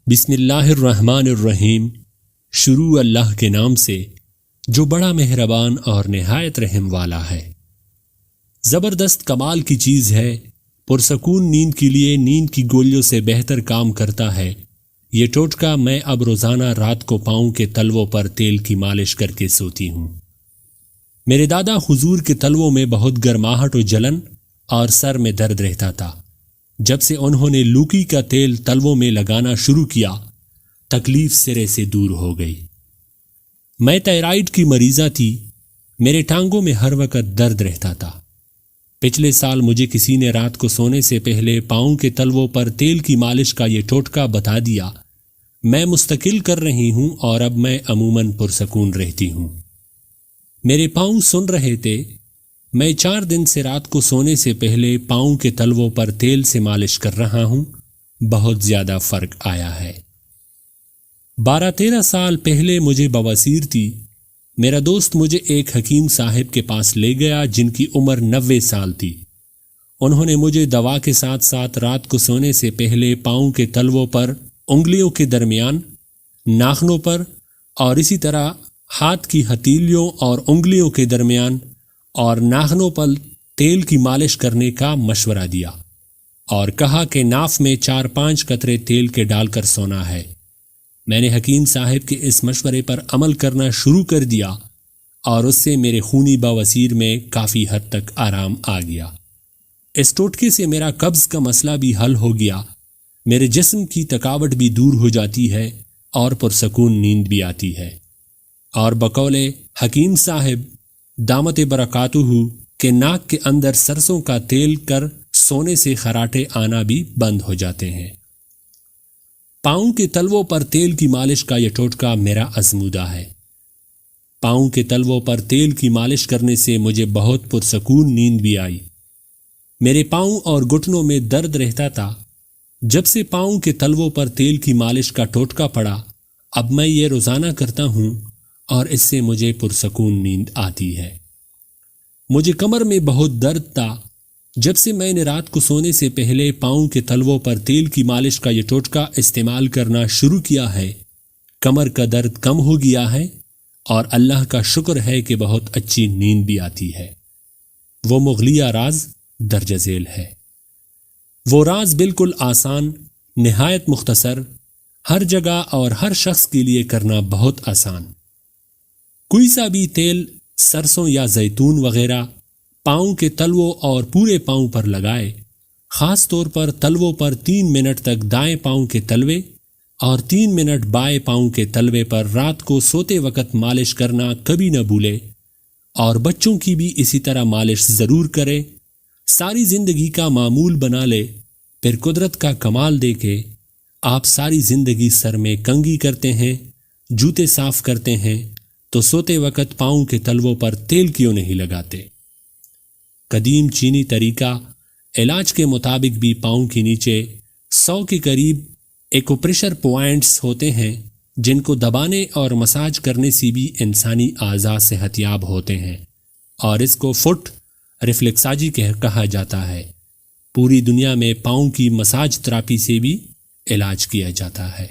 بسم اللہ الرحمن الرحیم۔ شروع اللہ کے نام سے جو بڑا مہربان اور نہایت رحم والا ہے۔ زبردست کمال کی چیز ہے، پرسکون نیند کے لیے نیند کی گولیوں سے بہتر کام کرتا ہے یہ ٹوٹکا۔ میں اب روزانہ رات کو پاؤں کے تلووں پر تیل کی مالش کر کے سوتی ہوں۔ میرے دادا حضور کے تلووں میں بہت گرماہٹ و جلن اور سر میں درد رہتا تھا۔ جب سے انہوں نے لوکی کا تیل تلووں میں لگانا شروع کیا، تکلیف سرے سے دور ہو گئی۔ میں تائرائیڈ کی مریضہ تھی، میرے ٹانگوں میں ہر وقت درد رہتا تھا۔ پچھلے سال مجھے کسی نے رات کو سونے سے پہلے پاؤں کے تلووں پر تیل کی مالش کا یہ ٹوٹکا بتا دیا۔ میں مستقل کر رہی ہوں اور اب میں عموماً پرسکون رہتی ہوں۔ میرے پاؤں سن رہے تھے۔ میں 4 دن سے رات کو سونے سے پہلے پاؤں کے تلووں پر تیل سے مالش کر رہا ہوں۔ بہت زیادہ فرق آیا ہے۔ 12-13 سال پہلے مجھے بواسیر تھی۔ میرا دوست مجھے ایک حکیم صاحب کے پاس لے گیا جن کی عمر 90 سال تھی۔ انہوں نے مجھے دوا کے ساتھ ساتھ رات کو سونے سے پہلے پاؤں کے تلووں پر، انگلیوں کے درمیان، ناخنوں پر اور اسی طرح ہاتھ کی ہتھیلیوں اور انگلیوں کے درمیان اور ناخنوں پر تیل کی مالش کرنے کا مشورہ دیا اور کہا کہ ناف میں 4-5 قطرے تیل کے ڈال کر سونا ہے۔ میں نے حکیم صاحب کے اس مشورے پر عمل کرنا شروع کر دیا اور اس سے میرے خونی بواسیر میں کافی حد تک آرام آ گیا۔ اس ٹوٹکے سے میرا قبض کا مسئلہ بھی حل ہو گیا، میرے جسم کی تھکاوٹ بھی دور ہو جاتی ہے اور پرسکون نیند بھی آتی ہے۔ اور بقول حکیم صاحب دامت برکاتہ کے ناک کے اندر سرسوں کا تیل کر سونے سے خراٹے آنا بھی بند ہو جاتے ہیں۔ پاؤں کے تلووں پر تیل کی مالش کا یہ ٹوٹکا میرا آزمودہ ہے۔ پاؤں کے تلووں پر تیل کی مالش کرنے سے مجھے بہت پرسکون نیند بھی آئی۔ میرے پاؤں اور گھٹنوں میں درد رہتا تھا۔ جب سے پاؤں کے تلووں پر تیل کی مالش کا ٹوٹکا پڑا، اب میں یہ روزانہ کرتا ہوں اور اس سے مجھے پرسکون نیند آتی ہے۔ مجھے کمر میں بہت درد تھا۔ جب سے میں نے رات کو سونے سے پہلے پاؤں کے تلووں پر تیل کی مالش کا یہ ٹوٹکا استعمال کرنا شروع کیا ہے، کمر کا درد کم ہو گیا ہے اور اللہ کا شکر ہے کہ بہت اچھی نیند بھی آتی ہے۔ وہ مغلیہ راز درج ذیل ہے۔ وہ راز بالکل آسان، نہایت مختصر، ہر جگہ اور ہر شخص کے لیے کرنا بہت آسان۔ کوئی سا بھی تیل، سرسوں یا زیتون وغیرہ پاؤں کے تلووں اور پورے پاؤں پر لگائے۔ خاص طور پر تلووں پر 3 منٹ تک دائیں پاؤں کے تلوے اور 3 منٹ بائیں پاؤں کے تلوے پر رات کو سوتے وقت مالش کرنا کبھی نہ بھولے، اور بچوں کی بھی اسی طرح مالش ضرور کرے۔ ساری زندگی کا معمول بنا لے، پھر قدرت کا کمال دے کے آپ ساری زندگی سر میں کنگھی کرتے ہیں، جوتے صاف کرتے ہیں، تو سوتے وقت پاؤں کے تلووں پر تیل کیوں نہیں لگاتے؟ قدیم چینی طریقہ علاج کے مطابق بھی پاؤں کے نیچے 100 کے قریب ایکوپریشر پوائنٹس ہوتے ہیں جن کو دبانے اور مساج کرنے سے بھی انسانی اعضاء صحت یاب ہوتے ہیں، اور اس کو فٹ ریفلیکساجی کہا جاتا ہے۔ پوری دنیا میں پاؤں کی مساج تھراپی سے بھی علاج کیا جاتا ہے۔